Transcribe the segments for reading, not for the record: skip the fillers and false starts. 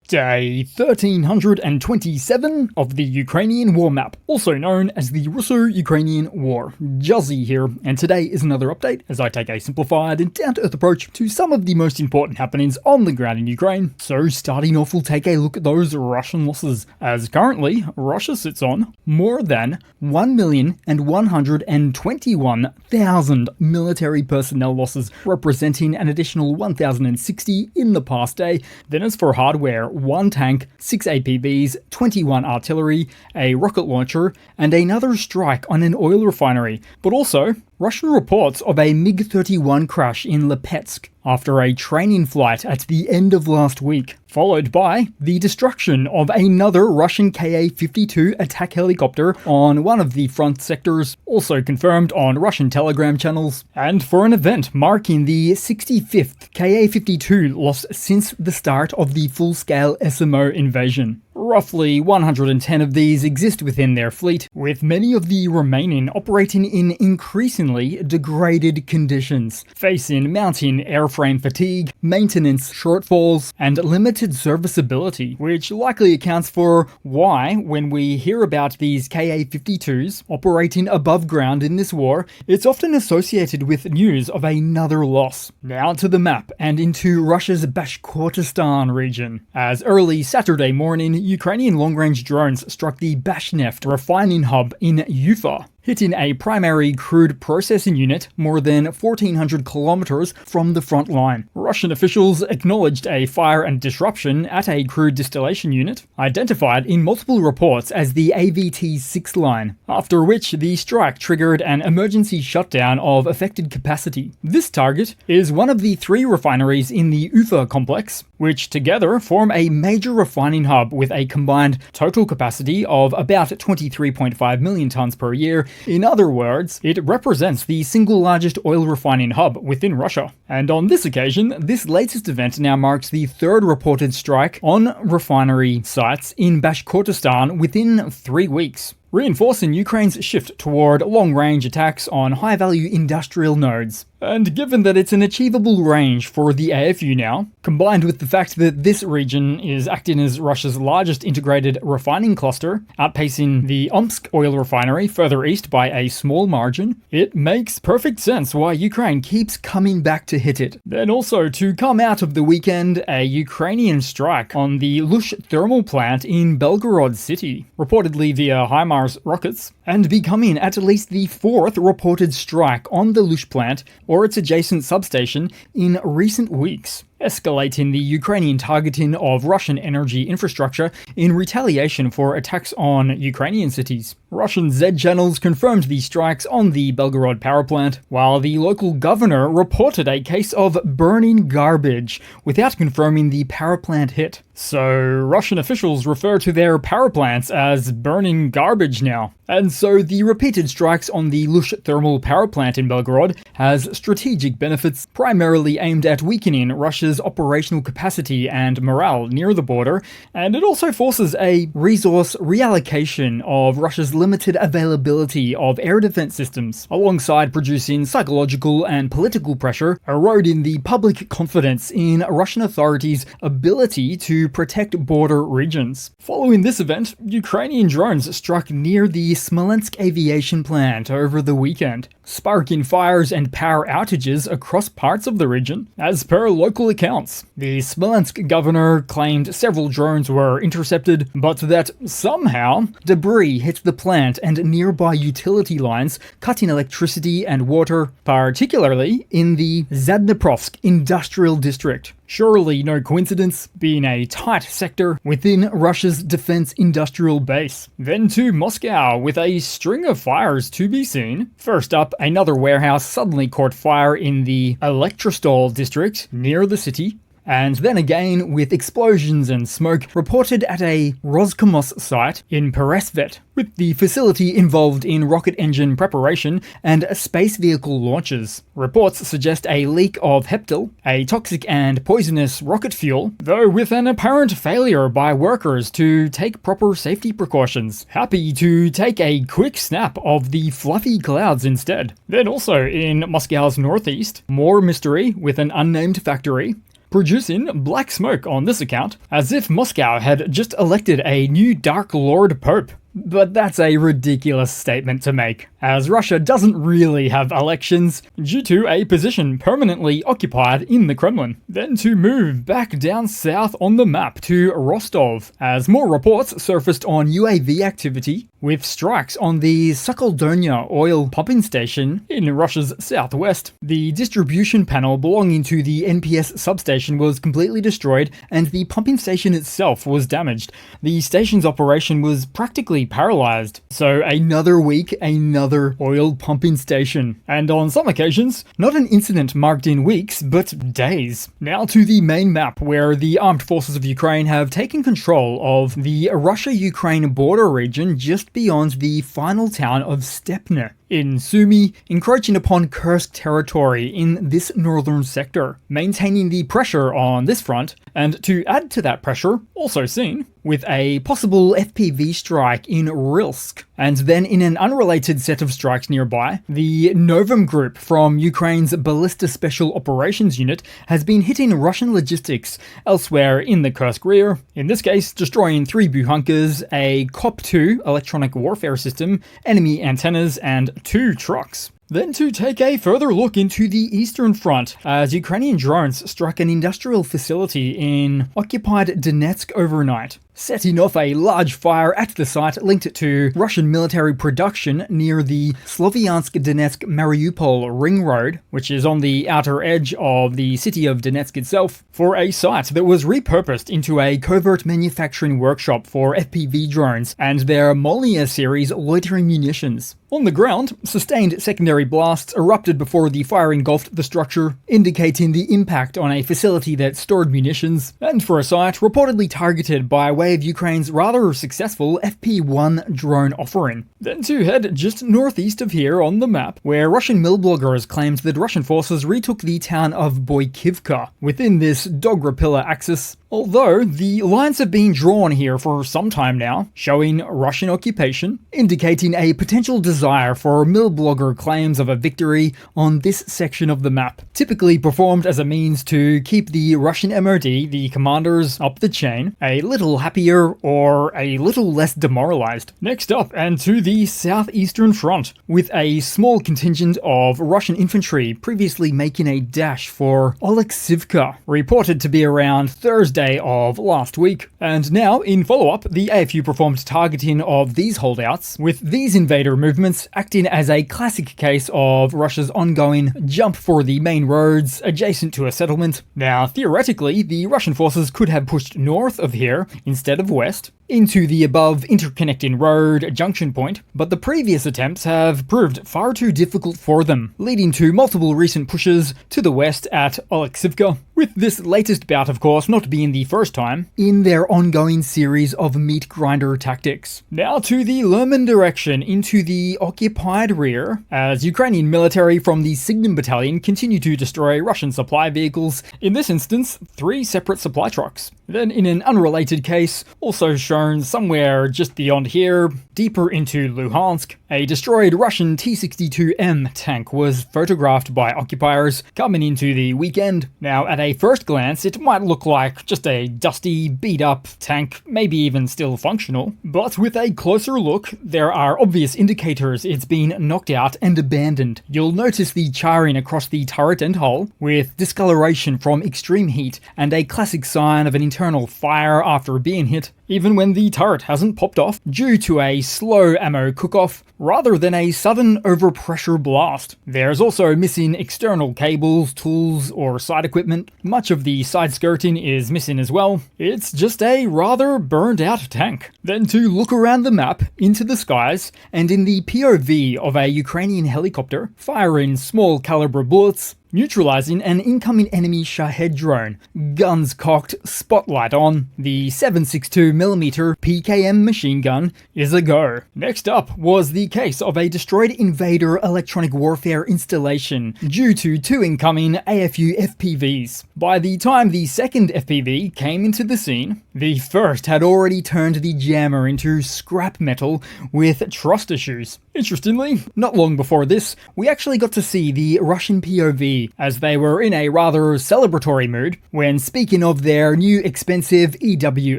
Day 1327 of the Ukrainian War Map, also known as the Russo-Ukrainian War. Juzzie here, and today is another update as I take a simplified and down-to-earth approach to some of the most important happenings on the ground in Ukraine. So starting off, we'll take a look at those Russian losses, as currently Russia sits on more than 1,121,000 military personnel losses, representing an additional 1,060 in the past day. Then as for hardware, 1 tank, 6 APVs, 21 artillery, a rocket launcher, and another strike on an oil refinery. But also, Russian reports of a MiG-31 crash in Lipetsk after a training flight at the end of last week, followed by the destruction of another Russian Ka-52 attack helicopter on one of the front sectors, also confirmed on Russian Telegram channels, and for an event marking the 65th Ka-52 lost since the start of the full-scale SMO invasion. Roughly 110 of these exist within their fleet, with many of the remaining operating in increasingly degraded conditions, facing mounting airframe fatigue, maintenance shortfalls, and limited serviceability, which likely accounts for why, when we hear about these Ka-52s operating above ground in this war, it's often associated with news of another loss. Now to the map, and into Russia's Bashkortostan region, as early Saturday morning, Ukrainian long-range drones struck the Bashneft refining hub in Ufa, hitting a primary crude processing unit more than 1,400 kilometers from the front line. Russian officials acknowledged a fire and disruption at a crude distillation unit, identified in multiple reports as the AVT-6 line, after which the strike triggered an emergency shutdown of affected capacity. This target is one of the 3 refineries in the Ufa complex, which together form a major refining hub with a combined total capacity of about 23.5 million tons per year. In other words, it represents the single largest oil refining hub within Russia. And on this occasion, this latest event now marks the 3rd reported strike on refinery sites in Bashkortostan within 3 weeks, reinforcing Ukraine's shift toward long-range attacks on high-value industrial nodes. And given that it's an achievable range for the AFU now, combined with the fact that this region is acting as Russia's largest integrated refining cluster, outpacing the Omsk oil refinery further east by a small margin, it makes perfect sense why Ukraine keeps coming back to hit it. Then also, to come out of the weekend, a Ukrainian strike on the Lush thermal plant in Belgorod city, reportedly via HIMARS rockets, and becoming at least the 4th reported strike on the Lush plant or its adjacent substation in recent weeks, escalating the Ukrainian targeting of Russian energy infrastructure in retaliation for attacks on Ukrainian cities. Russian Z channels confirmed these strikes on the Belgorod power plant, while the local governor reported a case of burning garbage without confirming the power plant hit. So Russian officials refer to their power plants as burning garbage now. And so the repeated strikes on the Lush thermal power plant in Belgorod has strategic benefits primarily aimed at weakening Russia's operational capacity and morale near the border, and it also forces a resource reallocation of Russia's limited availability of air defense systems, alongside producing psychological and political pressure, eroding the public confidence in Russian authorities' ability to protect border regions. Following this event, Ukrainian drones struck near the Smolensk aviation plant over the weekend, sparking fires and power outages across parts of the region, as per local accounts. The Smolensk governor claimed several drones were intercepted, but that somehow debris hit the plant and nearby utility lines, cutting electricity and water, particularly in the Zadneprovsk industrial district. Surely no coincidence, being a tight sector within Russia's defense industrial base. Then to Moscow, with a string of fires to be seen. First up, another warehouse suddenly caught fire in the Elektrostol district near the city. And then again with explosions and smoke reported at a Roscosmos site in Peresvet, with the facility involved in rocket engine preparation and space vehicle launches. Reports suggest a leak of heptil, a toxic and poisonous rocket fuel, though with an apparent failure by workers to take proper safety precautions, happy to take a quick snap of the fluffy clouds instead. Then also in Moscow's northeast, more mystery with an unnamed factory. producing black smoke on this account, as if Moscow had just elected a new Dark Lord Pope. But that's a ridiculous statement to make, as Russia doesn't really have elections due to a position permanently occupied in the Kremlin. Then to move back down south on the map to Rostov, as more reports surfaced on UAV activity, with strikes on the Sokoldonya oil pumping station in Russia's southwest. The distribution panel belonging to the NPS substation was completely destroyed, and the pumping station itself was damaged. The station's operation was practically paralyzed. So another week, another oil pumping station. And on some occasions, not an incident marked in weeks, but days. Now to the main map, where the armed forces of Ukraine have taken control of the Russia-Ukraine border region just beyond the final town of Stepne in Sumy, encroaching upon Kursk territory in this northern sector, maintaining the pressure on this front, and to add to that pressure, also seen, with a possible FPV strike in Rilsk. And then in an unrelated set of strikes nearby, the Novum group from Ukraine's Ballista Special Operations Unit has been hitting Russian logistics elsewhere in the Kursk rear, in this case destroying 3 bunkers, a COP-2 electronic warfare system, enemy antennas, and 2 trucks. Then to take a further look into the eastern front, as Ukrainian drones struck an industrial facility in occupied Donetsk overnight, setting off a large fire at the site linked to Russian military production near the Slovyansk-Donetsk-Mariupol ring road, which is on the outer edge of the city of Donetsk itself, for a site that was repurposed into a covert manufacturing workshop for FPV drones and their Molniya series loitering munitions. On the ground, sustained secondary blasts erupted before the fire engulfed the structure, indicating the impact on a facility that stored munitions, and for a site reportedly targeted by way of Ukraine's rather successful FP1 drone offering. Then to head just northeast of here on the map, where Russian mill bloggers claimed that Russian forces retook the town of Boykivka within this Dograpilla axis. Although the lines have been drawn here for some time now, showing Russian occupation, indicating a potential desire for mill blogger claims of a victory on this section of the map, typically performed as a means to keep the Russian MOD, the commanders up the chain, a little happier or a little less demoralized. Next up, and to the southeastern front, with a small contingent of Russian infantry previously making a dash for Oleksivka, reported to be around Thursday of last week. And now, in follow-up, the AFU performed targeting of these holdouts, with these invader movements acting as a classic case of Russia's ongoing jump for the main roads adjacent to a settlement. Now, theoretically, the Russian forces could have pushed north of here instead of west, into the above interconnecting road junction point, but the previous attempts have proved far too difficult for them, leading to multiple recent pushes to the west at Oleksivka, with this latest bout of course not being the first time in their ongoing series of meat grinder tactics. Now to the Lerman direction into the occupied rear, as Ukrainian military from the Signum Battalion continue to destroy Russian supply vehicles, in this instance 3 separate supply trucks. Then in an unrelated case, also shown somewhere just beyond here, deeper into Luhansk, a destroyed Russian T-62M tank was photographed by occupiers coming into the weekend. Now at a first glance it might look like just a dusty, beat up tank, maybe even still functional, but with a closer look there are obvious indicators it's been knocked out and abandoned. You'll notice the charring across the turret and hull, with discoloration from extreme heat and a classic sign of an internal fire after being hit, even when the turret hasn't popped off due to a slow ammo cook-off rather than a sudden overpressure blast. There's also missing external cables, tools, or side equipment. Much of the side skirting is missing as well. It's just a rather burned out tank. Then to look around the map, into the skies, and in the POV of a Ukrainian helicopter firing small caliber bullets, neutralizing an incoming enemy Shahed drone. Guns cocked, spotlight on. The 7.62mm PKM machine gun is a go. Next up was the case of a destroyed invader electronic warfare installation due to 2 incoming AFU FPVs. By the time the second FPV came into the scene, the first had already turned the jammer into scrap metal with trust issues. Interestingly, not long before this, we actually got to see the Russian POV Zelensky, as they were in a rather celebratory mood when speaking of their new expensive EW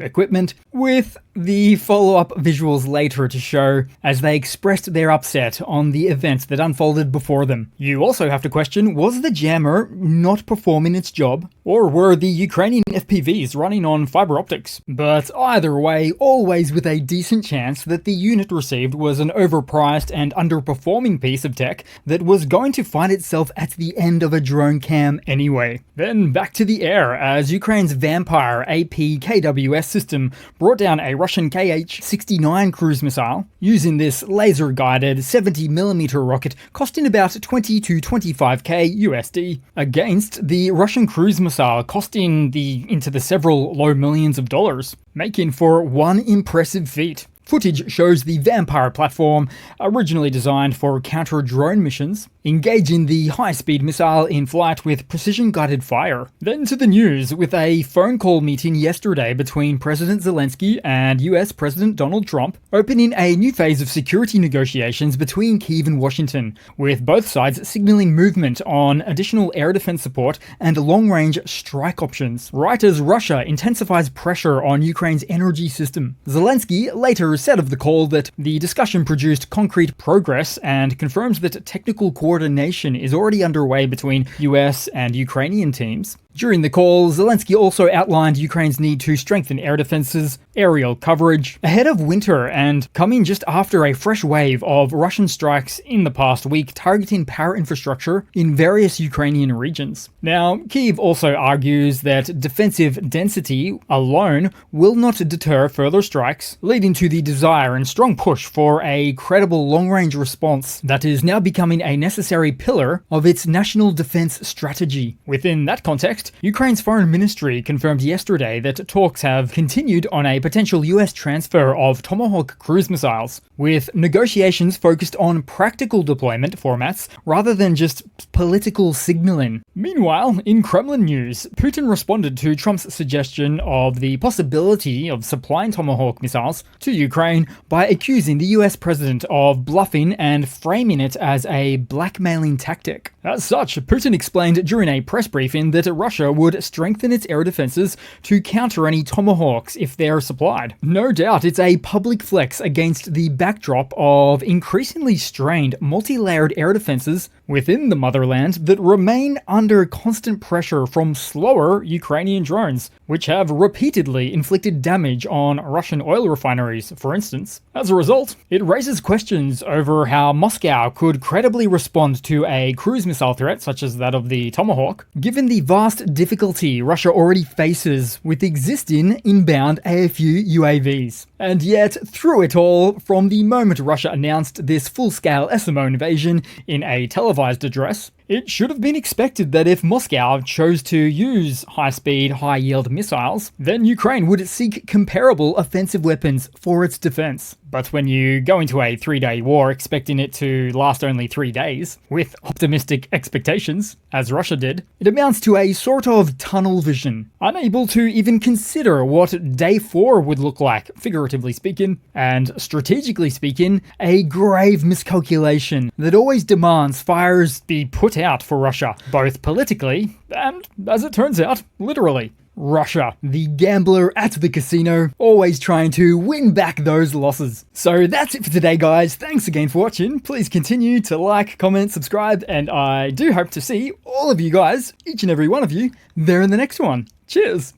equipment, with the follow-up visuals later to show as they expressed their upset on the event that unfolded before them. You also have to question, was the jammer not performing its job, or were the Ukrainian FPVs running on fiber optics? But either way, always with a decent chance that the unit received was an overpriced and underperforming piece of tech that was going to find itself at the end of a drone cam anyway. Then back to the air, as Ukraine's Vampire APKWS system brought down a Russian Kh-69 cruise missile using this laser-guided 70mm rocket costing about 20 to 25k USD against the Russian cruise missile costing into the several low millions of dollars, making for one impressive feat. Footage shows the Vampire platform, originally designed for counter-drone missions, engaging the high-speed missile in flight with precision-guided fire. Then to the news, with a phone call meeting yesterday between President Zelensky and US President Donald Trump, opening a new phase of security negotiations between Kyiv and Washington, with both sides signaling movement on additional air defense support and long-range strike options, right as Russia intensifies pressure on Ukraine's energy system. Zelensky later said of the call that the discussion produced concrete progress and confirmed that technical coordination is already underway between US and Ukrainian teams. During the call, Zelensky also outlined Ukraine's need to strengthen air defenses, aerial coverage, ahead of winter and coming just after a fresh wave of Russian strikes in the past week targeting power infrastructure in various Ukrainian regions. Now, Kyiv also argues that defensive density alone will not deter further strikes, leading to the desire and strong push for a credible long-range response that is now becoming a necessary pillar of its national defense strategy. Within that context, Ukraine's foreign ministry confirmed yesterday that talks have continued on a potential US transfer of Tomahawk cruise missiles, with negotiations focused on practical deployment formats rather than just political signaling. Meanwhile, in Kremlin news, Putin responded to Trump's suggestion of the possibility of supplying Tomahawk missiles to Ukraine by accusing the US president of bluffing and framing it as a blackmailing tactic. As such, Putin explained during a press briefing that Russia would strengthen its air defenses to counter any Tomahawks if they are supplied. No doubt it's a public flex against the backdrop of increasingly strained multi-layered air defenses within the motherland that remain under constant pressure from slower Ukrainian drones, which have repeatedly inflicted damage on Russian oil refineries, for instance. As a result, it raises questions over how Moscow could credibly respond to a cruise missile threat such as that of the Tomahawk, given the vast difficulty Russia already faces with existing inbound AFU UAVs. And yet, through it all, from the moment Russia announced this full-scale SMO invasion in a televised address, it should have been expected that if Moscow chose to use high-speed, high-yield missiles, then Ukraine would seek comparable offensive weapons for its defense. But when you go into a 3-day war expecting it to last only 3 days, with optimistic expectations, as Russia did, it amounts to a sort of tunnel vision, unable to even consider what day 4 would look like, figuratively speaking, and strategically speaking, a grave miscalculation that always demands fires be put out for Russia, both politically and, as it turns out, literally. Russia, the gambler at the casino, always trying to win back those losses. So that's it for today, guys. Thanks again for watching. Please continue to like, comment, subscribe, and I do hope to see all of you guys, each and every one of you, there in the next one. Cheers!